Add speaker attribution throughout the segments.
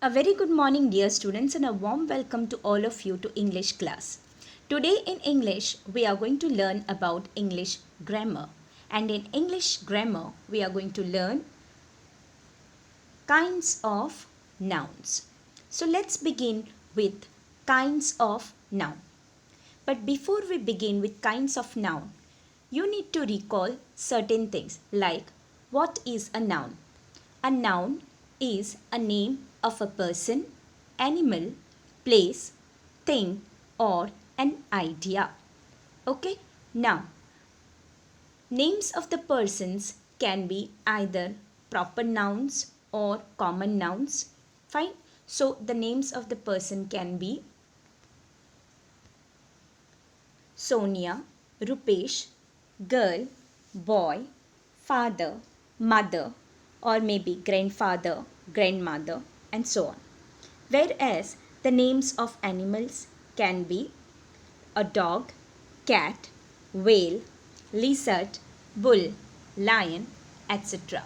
Speaker 1: A very good morning, dear students, and a warm welcome to all of you to English class. Today in English, we are going to learn about English grammar. And in English grammar, we are going to learn kinds of nouns. So let's begin with kinds of noun. But before we begin with kinds of noun, you need to recall certain things like what is a noun? A noun is a name of a person, animal, place, thing, or an idea. Okay? Now, names of the persons can be either proper nouns or common nouns. Fine? So, the names of the person can be Sonia, Rupesh, girl, boy, father, mother, or maybe grandfather, grandmother, and so on. Whereas the names of animals can be a dog, cat, whale, lizard, bull, lion, etc.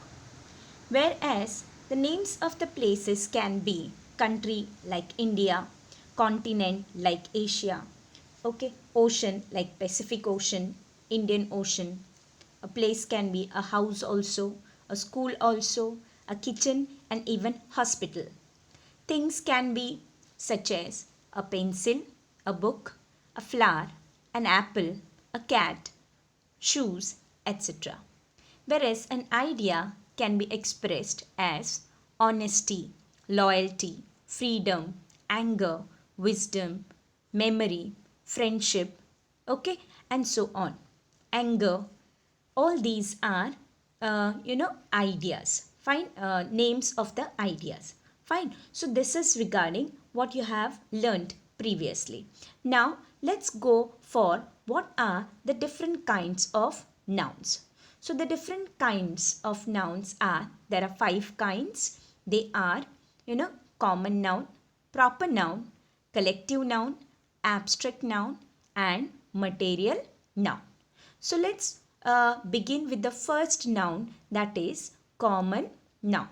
Speaker 1: Whereas the names of the places can be country like India, continent like Asia, okay, ocean like Pacific Ocean, Indian Ocean. A place can be a house also, a school also, a kitchen, and even hospital. Things can be such as a pencil, a book, a flower, an apple, a cat, shoes, etc. Whereas an idea can be expressed as honesty, loyalty, freedom, anger, wisdom, memory, friendship, okay, and so on. Anger, all these are ideas. Fine, names of the ideas. Fine, so this is regarding what you have learned previously. Now let's go for what are the different kinds of nouns. So the different kinds of nouns are, there are 5 kinds. They are, common noun, proper noun, collective noun, abstract noun, and material noun. So let's begin with the first noun, that is common noun.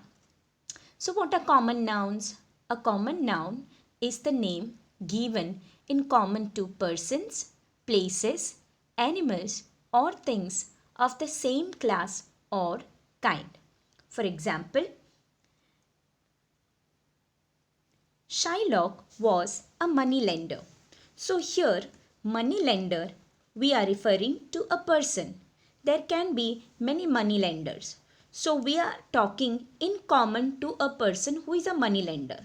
Speaker 1: So what are common nouns? A common noun is the name given in common to persons, places, animals, or things of the same class or kind. For example, Shylock was a moneylender. So here, moneylender, we are referring to a person. There can be many moneylenders. So we are talking in common to a person who is a moneylender.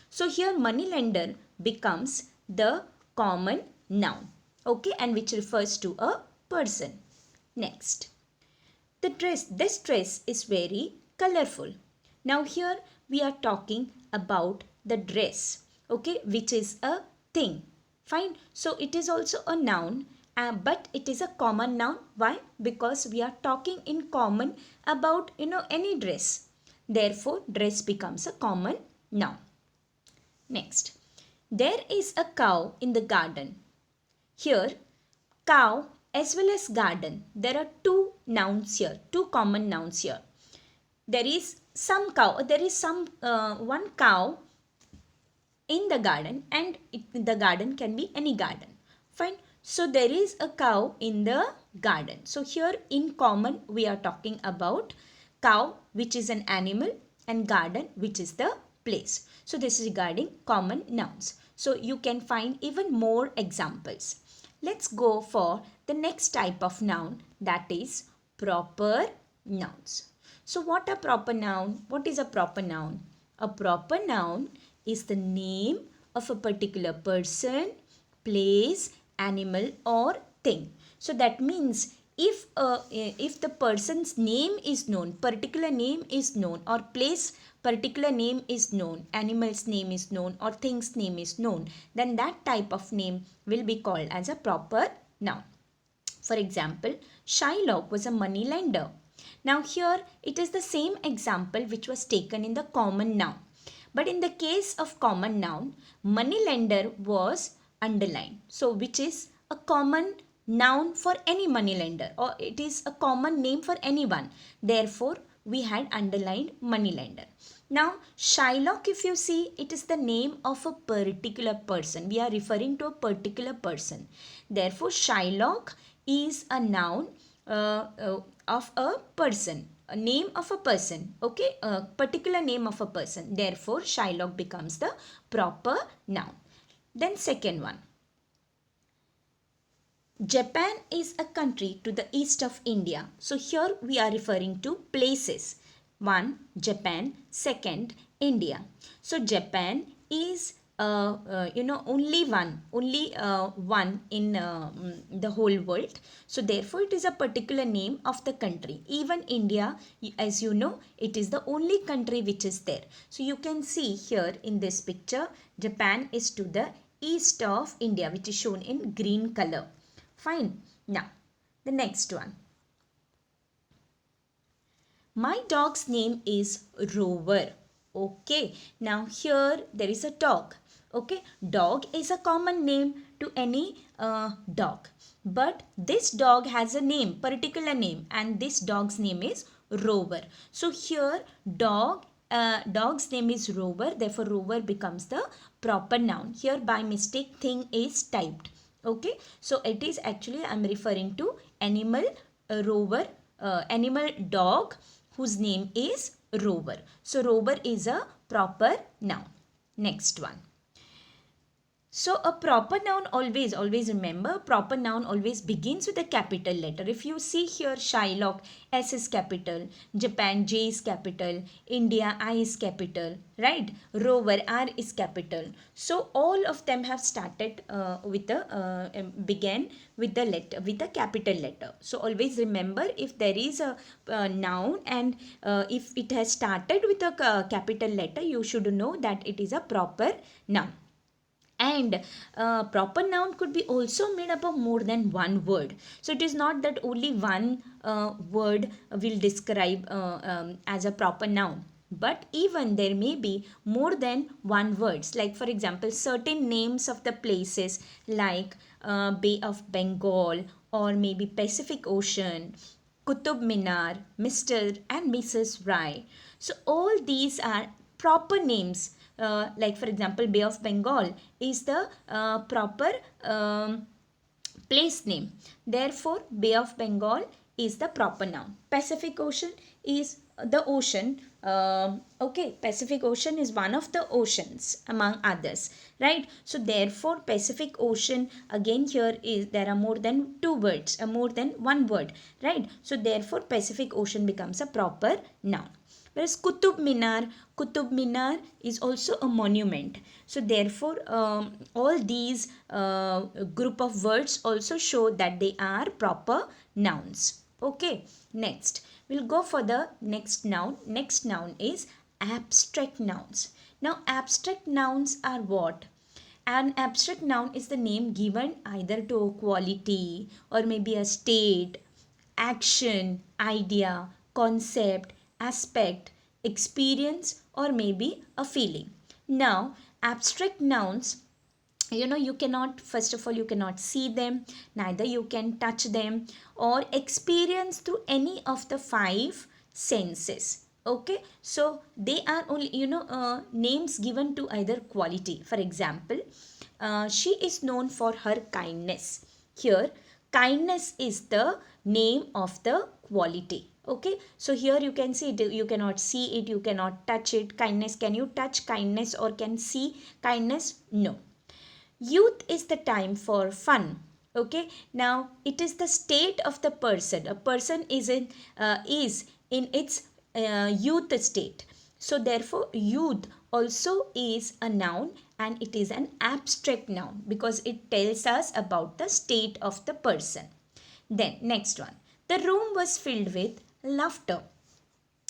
Speaker 1: So here moneylender becomes the common noun. Okay, and which refers to a person. Next, this dress is very colorful. Now here we are talking about the dress, okay, which is a thing. Fine. So it is also a noun, but it is a common noun. Why? Because we are talking in common about, any dress. Therefore, dress becomes a common noun. Next, there is a cow in the garden. Here, cow as well as garden, there are two nouns here, two common nouns here. There is some cow, one cow in the garden, and the garden can be any garden. Fine. So there is a cow in the garden. So here in common we are talking about cow, which is an animal, and garden, which is the place. So this is regarding common nouns. So you can find even more examples. Let's go for the next type of noun, that is proper nouns. So what are proper noun? What is a proper noun? A proper noun is the name of a particular person, place, animal, or thing. So that means if the person's name is known, particular name is known, or place particular name is known, animal's name is known, or thing's name is known, then that type of name will be called as a proper noun. For example, Shylock was a money lender. Now here it is the same example which was taken in the common noun. But in the case of common noun, moneylender was underlined. So which is a common noun for any moneylender, or it is a common name for anyone. Therefore, we had underlined moneylender. Now, Shylock, if you see, it is the name of a particular person. We are referring to a particular person. Therefore, Shylock is a noun of a person, a name of a person, okay, a particular name of a person. Therefore, Shylock becomes the proper noun. Then, second one. Japan is a country to the east of India. So here we are referring to places. One, Japan. Second, India. So Japan is only one in the whole world. So therefore it is a particular name of the country. Even India, as you know, it is the only country which is there. So you can see here in this picture, Japan is to the east of India, which is shown in green color. Fine. Now, the next one. My dog's name is Rover. Okay. Now, here there is a dog. Okay. Dog is a common name to any dog. But this dog has a name, particular name. And this dog's name is Rover. So, here dog's name is Rover. Therefore, Rover becomes the proper noun. Here, by mistake, thing is typed. Okay, so it is actually I'm referring to animal rover, animal dog whose name is Rover. So Rover is a proper noun. Next one. So a proper noun always remember, proper noun always begins with a capital letter. If you see here, Shylock, S is capital, Japan, J is capital, India, I is capital, right? Rover, R is capital. So all of them have started began with the letter, with a capital letter. So always remember, if there is a noun and if it has started with a capital letter, you should know that it is a proper noun. And proper noun could be also made up of more than one word. So it is not that only one word will describe as a proper noun. But even there may be more than one words. Like for example, certain names of the places like Bay of Bengal or maybe Pacific Ocean, Qutub Minar, Mr. and Mrs. Rai. So all these are proper names. Like for example, Bay of Bengal is the proper place name. Therefore, Bay of Bengal is the proper noun. Pacific Ocean is the ocean. Okay, Pacific Ocean is one of the oceans among others, right? So therefore, Pacific Ocean, again here is there are more than two words, more than one word, right? So therefore, Pacific Ocean becomes a proper noun. Whereas Qutub Minar is also a monument. So therefore, all these group of words also show that they are proper nouns. Okay, next. We'll go for the next noun. Next noun is abstract nouns. Now, abstract nouns are what? An abstract noun is the name given either to a quality or maybe a state, action, idea, concept, aspect, experience, or maybe a feeling. Now, abstract nouns, you cannot, first of all, you cannot see them, neither you can touch them or experience through any of the five senses. Okay, so they are only names given to either quality. For example, she is known for her kindness. Here, kindness is the name of the quality. Okay, so here you can see it, you cannot see it, you cannot touch it. Kindness, can you touch kindness or can see kindness? No. Youth is the time for fun. Okay, now it is the state of the person. A person is in its youth state. So therefore, youth also is a noun and it is an abstract noun because it tells us about the state of the person. Then next one. The room was filled with laughter.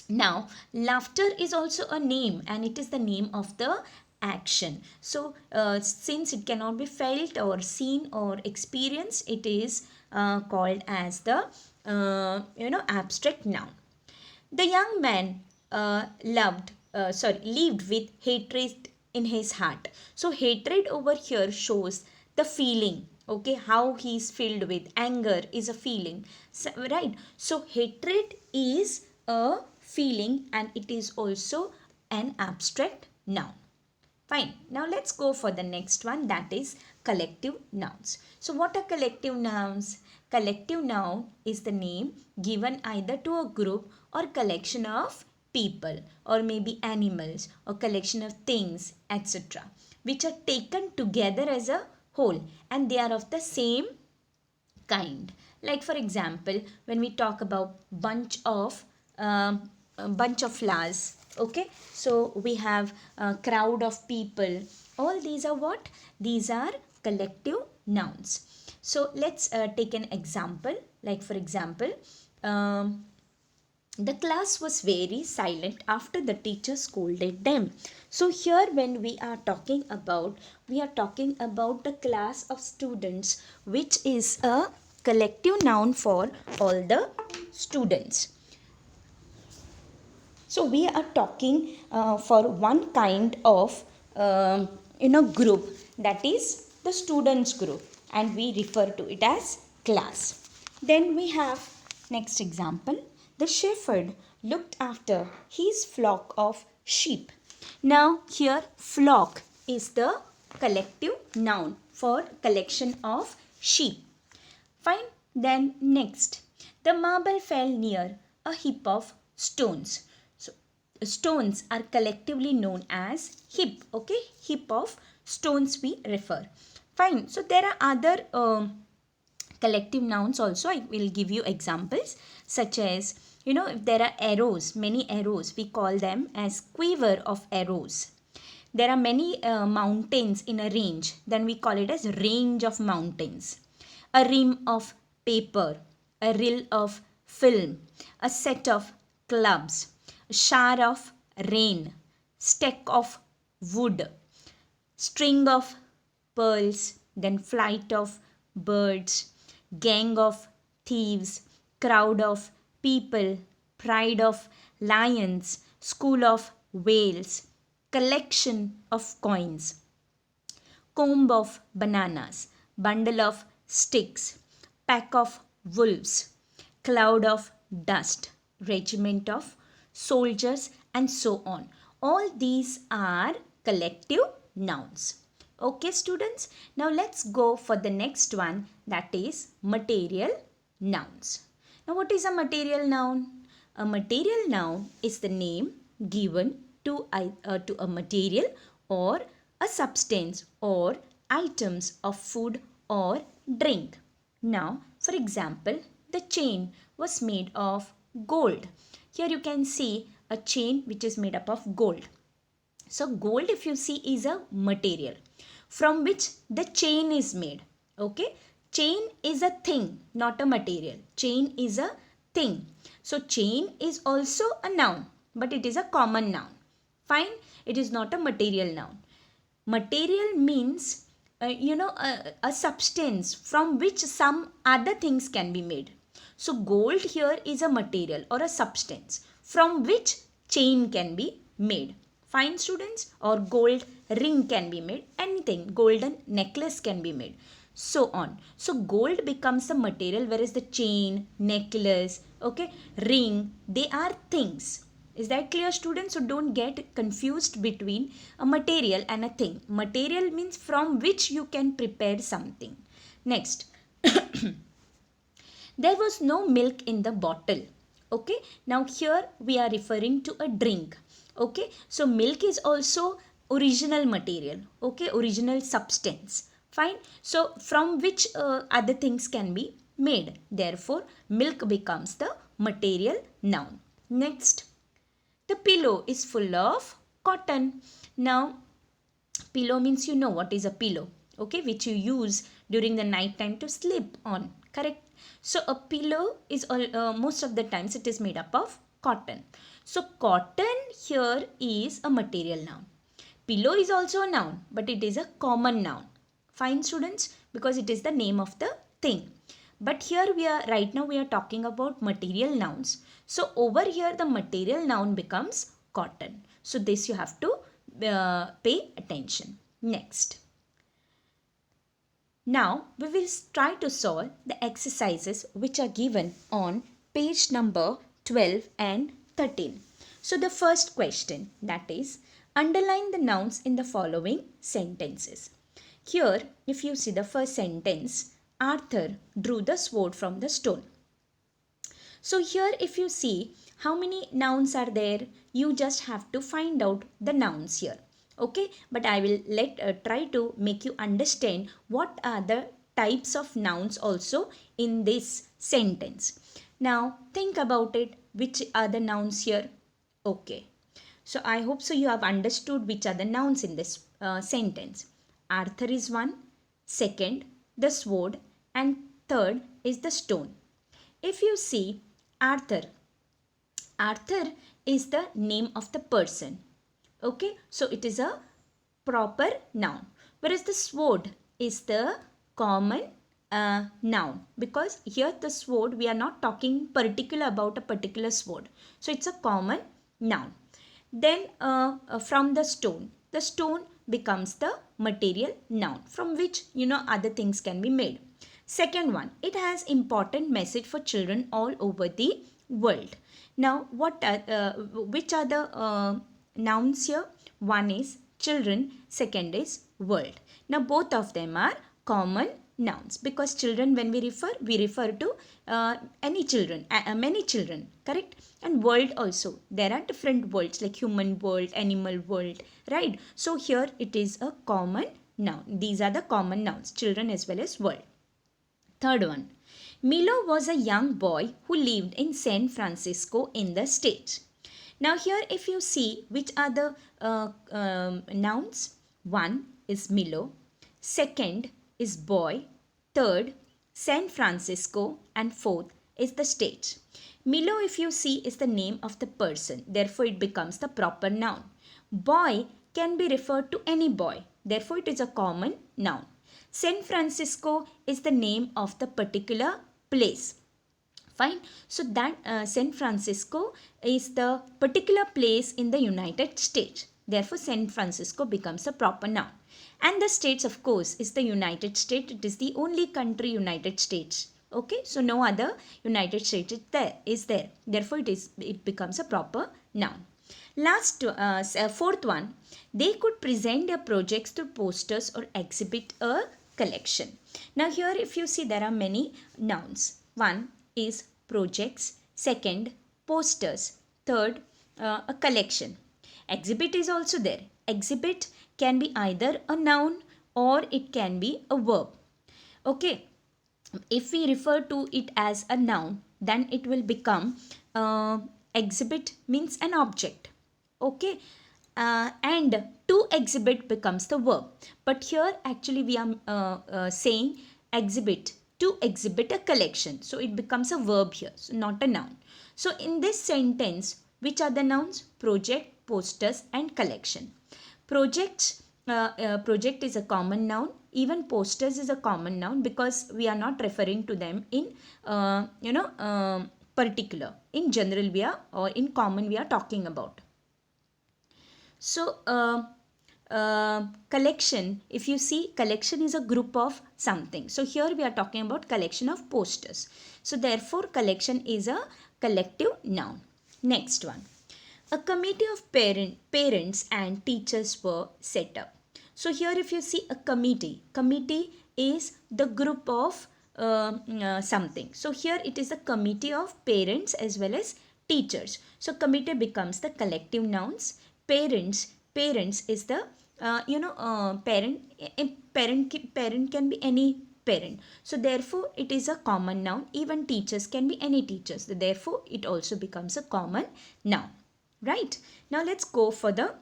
Speaker 1: Now, laughter is also a name and it is the name of the action. So, since it cannot be felt or seen or experienced, it is called as the abstract noun. The young man lived with hatred in his heart. So, hatred over here shows the feeling. Okay, how he is filled with anger is a feeling, so, right? So hatred is a feeling and it is also an abstract noun. Fine. Now let's go for the next one, that is collective nouns. So what are collective nouns? Collective noun is the name given either to a group or collection of people or maybe animals or collection of things, etc., which are taken together as a whole and they are of the same kind. Like for example, when we talk about a bunch of flowers, okay, so we have a crowd of people. All these are what? These are collective nouns. So let's take an example. Like for example, the class was very silent after the teacher scolded them. So here when we are talking about the class of students, which is a collective noun for all the students. So we are talking for one kind of group, that is the students group, and we refer to it as class. Then we have next example. The shepherd looked after his flock of sheep. Now here flock is the collective noun for collection of sheep. Fine. Then next, the marble fell near a heap of stones. So stones are collectively known as heap. Okay, heap of stones we refer. Fine. So there are other collective nouns also. I will give you examples, such as, if there are arrows, many arrows, we call them as quiver of arrows. There are many mountains in a range, then we call it as range of mountains. A ream of paper, a reel of film, a set of clubs, a shower of rain, stack of wood, string of pearls, then flight of birds, gang of thieves, crowd of people, pride of lions, school of whales, collection of coins, comb of bananas, bundle of sticks, pack of wolves, cloud of dust, regiment of soldiers, and so on. All these are collective nouns. Okay, students, now let's go for the next one, that is material nouns. Now what is a material noun? A material noun is the name given to a material or a substance or items of food or drink. Now, for example, the chain was made of gold. Here you can see a chain which is made up of gold. So gold, if you see, is a material from which the chain is made. Okay, chain is a thing, not a material. Chain is a thing. So chain is also a noun, but it is a common noun. Fine, it is not a material noun. Material means a substance from which some other things can be made. So gold here is a material or a substance from which chain can be made. Fine, students? Or gold ring can be made. Anything. Golden necklace can be made. So on. So gold becomes the material, whereas the chain, necklace, okay, ring, they are things. Is that clear, students? So don't get confused between a material and a thing. Material means from which you can prepare something. Next. There was no milk in the bottle. Okay. Now here we are referring to a drink. Okay. So milk is also original material. Okay. Original substance. Fine. So from which other things can be made. Therefore, milk becomes the material noun. Next. The pillow is full of cotton. Now, pillow means you know what is a pillow. Okay. Which you use during the night time to sleep on. Correct. So a pillow is most of the times it is made up of cotton. So cotton here is a material noun. Pillow is also a noun, but it is a common noun. Fine, students, because it is the name of the thing. But here right now we are talking about material nouns. So over here the material noun becomes cotton. So this you have to pay attention. Next. Now we will try to solve the exercises which are given on page number 12 and 13. So the first question, that is, underline the nouns in the following sentences. Here, if you see the first sentence, Arthur drew the sword from the stone. So here if you see how many nouns are there, you just have to find out the nouns here. Okay, but I will try to make you understand what are the types of nouns also in this sentence. Now think about it, which are the nouns here. Okay, so I hope so you have understood which are the nouns in this sentence. Arthur is one, second the sword, and third is the stone. If you see Arthur, Arthur is the name of the person. Okay, so it is a proper noun. Whereas the sword is the common noun, because here the sword, we are not talking particular about a particular sword. So it's a common noun. Then from the stone becomes the material noun from which other things can be made. Second one, it has important message for children all over the world. Now, which are the nouns here? One is children, second is world. Now, both of them are common nouns, because children, when we refer to any children, many children, correct? And world also, there are different worlds like human world, animal world, right? So here it is a common noun. These are the common nouns, children as well as world. Third one, Milo was a young boy who lived in San Francisco in the States. Now here if you see which are the nouns, one is Milo, second is boy, third San Francisco, and fourth is the States. Milo, if you see, is the name of the person, therefore it becomes the proper noun. Boy can be referred to any boy, therefore it is a common noun. San Francisco is the name of the particular place. Fine. So that San Francisco is the particular place in the United States. Therefore, San Francisco becomes a proper noun. And the states, of course, is the United States. It is the only country, United States. Okay. So no other United States is there. Therefore, it becomes a proper noun. Fourth one, they could present their projects through posters or exhibit a collection. Now here if you see, there are many nouns. One is projects, second posters, third a collection. Exhibit is also there. Exhibit can be either a noun or it can be a verb. Okay, if we refer to it as a noun, then it will become exhibit means an object. Okay, and to exhibit becomes the verb, but here actually we are saying exhibit, to exhibit a collection, so it becomes a verb here, so not a noun. So in this sentence, which are the nouns? Project, posters, and collection. Project is a common noun. Even posters is a common noun, because we are not referring to them in particular. In general we are, or in common we are talking about. So collection, if you see, collection is a group of something. So here we are talking about collection of posters. So therefore collection is a collective noun. Next one, a committee of parents and teachers were set up. So here if you see a committee is the group of something. So here it is a committee of parents as well as teachers. So committee becomes the collective nouns. Parents is the parent can be any parent. So therefore it is a common noun. Even teachers can be any teachers. Therefore it also becomes a common noun. Right. Now let's go for the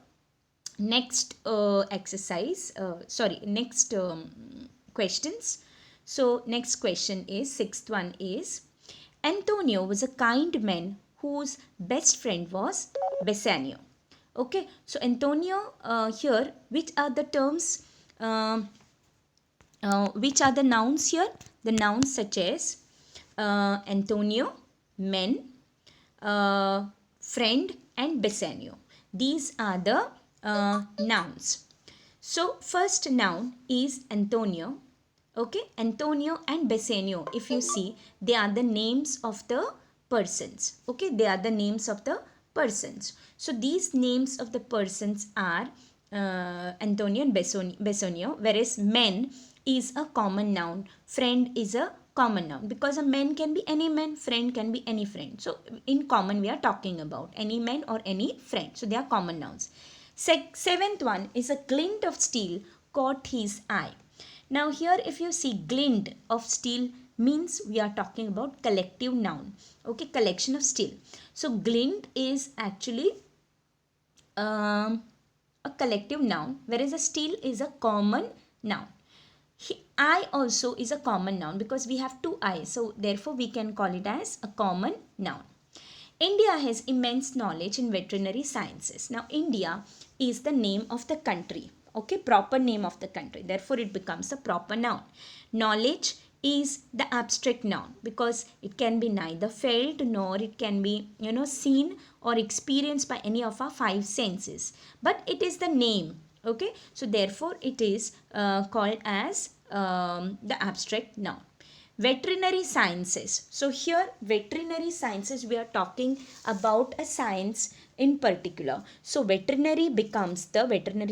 Speaker 1: next next questions. So next question is, sixth one is, Antonio was a kind man whose best friend was Bassanio. Okay, so Antonio, here, which are the terms, which are the nouns here? The nouns such as Antonio, man, friend, and Bassanio. These are the nouns. So first noun is Antonio. Okay, Antonio and Bassanio, if you see, they are the names of the persons. Okay, they are the names of the persons. So these names of the persons are Antonio and Besonio, whereas men is a common noun, friend is a common noun, because a man can be any man, friend can be any friend. So in common we are talking about any man or any friend. So they are common nouns. Seventh one is a glint of steel caught his eye. Now here if you see glint of steel means we are talking about collective noun. Okay, collection of steel. So glint is actually a collective noun, whereas a steel is a common noun. Eye also is a common noun because we have two eyes, so therefore we can call it as a common noun. India has immense knowledge in veterinary sciences. Now India is the name of the country, okay, proper name of the country, therefore it becomes a proper noun. Knowledge is the abstract noun because it can be neither felt nor it can be seen or experienced by any of our five senses, but it is the name, okay, so therefore it is called as the abstract noun. Veterinary sciences. So here veterinary sciences we are talking about a science in particular. So veterinary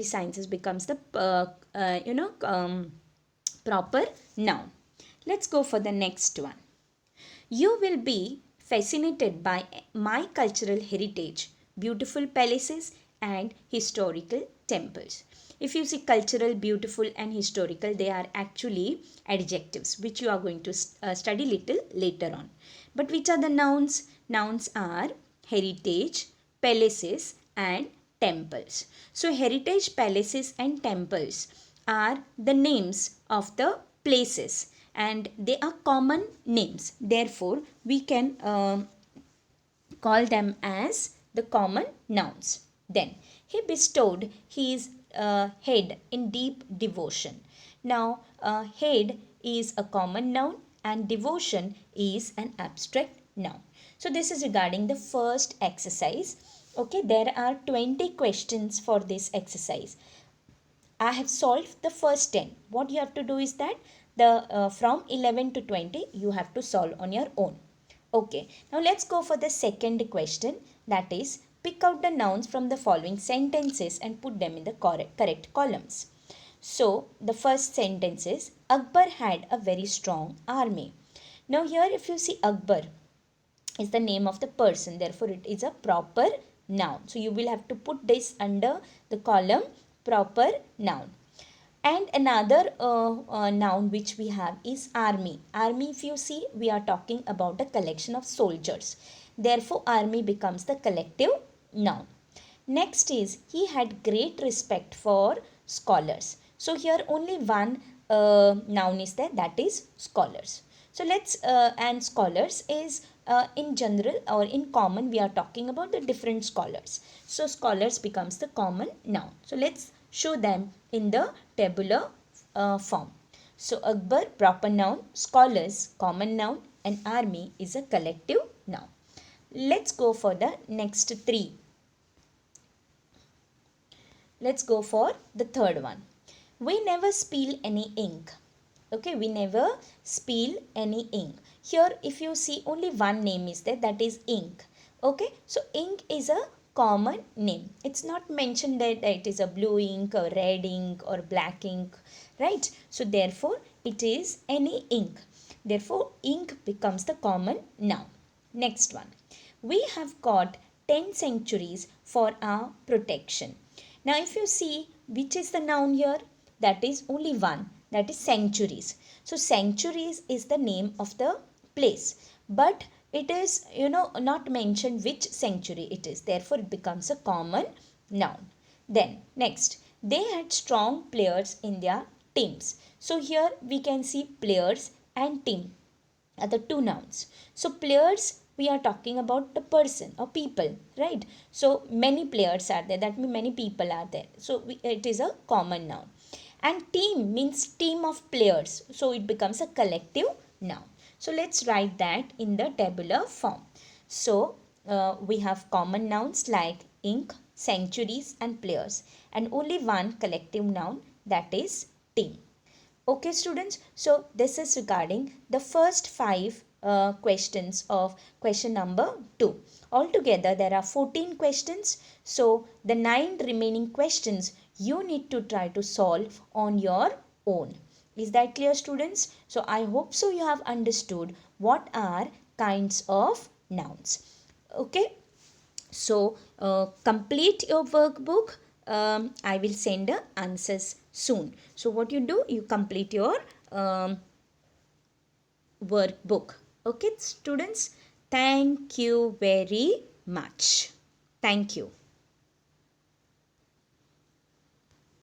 Speaker 1: sciences becomes the proper noun. Let's go for the next one. You will be fascinated by my cultural heritage, beautiful palaces and historical temples. If you see cultural, beautiful and historical, they are actually adjectives which you are going to study little later on. But which are the nouns? Nouns are heritage, palaces and temples. So heritage, palaces and temples are the names of the places and they are common names. Therefore, we can call them as the common nouns. Then, he bestowed his head in deep devotion. Now, head is a common noun and devotion is an abstract noun. So, this is regarding the first exercise. Okay, there are 20 questions for this exercise. I have solved the first 10. What you have to do is that from 11 to 20 you have to solve on your own. Okay, now let's go for the second question, that is pick out the nouns from the following sentences and put them in the correct columns. So the first sentence is Akbar had a very strong army. Now here if you see Akbar is the name of the person, therefore it is a proper noun. So you will have to put this under the column proper noun. And another noun which we have is army. Army, if you see, we are talking about a collection of soldiers. Therefore, army becomes the collective noun. Next is, he had great respect for scholars. So here only one noun is there, that is scholars. So let's, and scholars is in general or in common, we are talking about the different scholars. So scholars becomes the common noun. So let's show them in the tabular form. So Akbar, proper noun, scholars, common noun, and army is a collective noun. Let's go for the next three. Let's go for the third one. We never spill any ink. Okay, we never spill any ink. Here if you see only one name is there, that is ink. Okay, so ink is a common name. It's not mentioned that it is a blue ink or red ink or black ink, right? So therefore it is any ink. Therefore ink becomes the common noun. Next one. We have got 10 sanctuaries for our protection. Now if you see which is the noun here, that is only one, that is sanctuaries. So sanctuaries is the name of the place, but it is not mentioned which sanctuary it is, therefore it becomes a common noun. Then next, they had strong players in their teams. So here we can see players and team are the two nouns. So players, we are talking about the person or people, right? So many players are there, that means many people are there, so it is a common noun. And team means team of players, so it becomes a collective noun. So let's write that in the tabular form. So we have common nouns like ink, sanctuaries and players, and only one collective noun, that is team. Okay students, so this is regarding the first 5 questions of question number 2. Altogether there are 14 questions. So the 9 remaining questions you need to try to solve on your own. Is that clear, students? So I hope so you have understood what are kinds of nouns. Okay. So complete your workbook. I will send the answers soon. So what you do, you complete your workbook. Okay, students. Thank you very much. Thank you.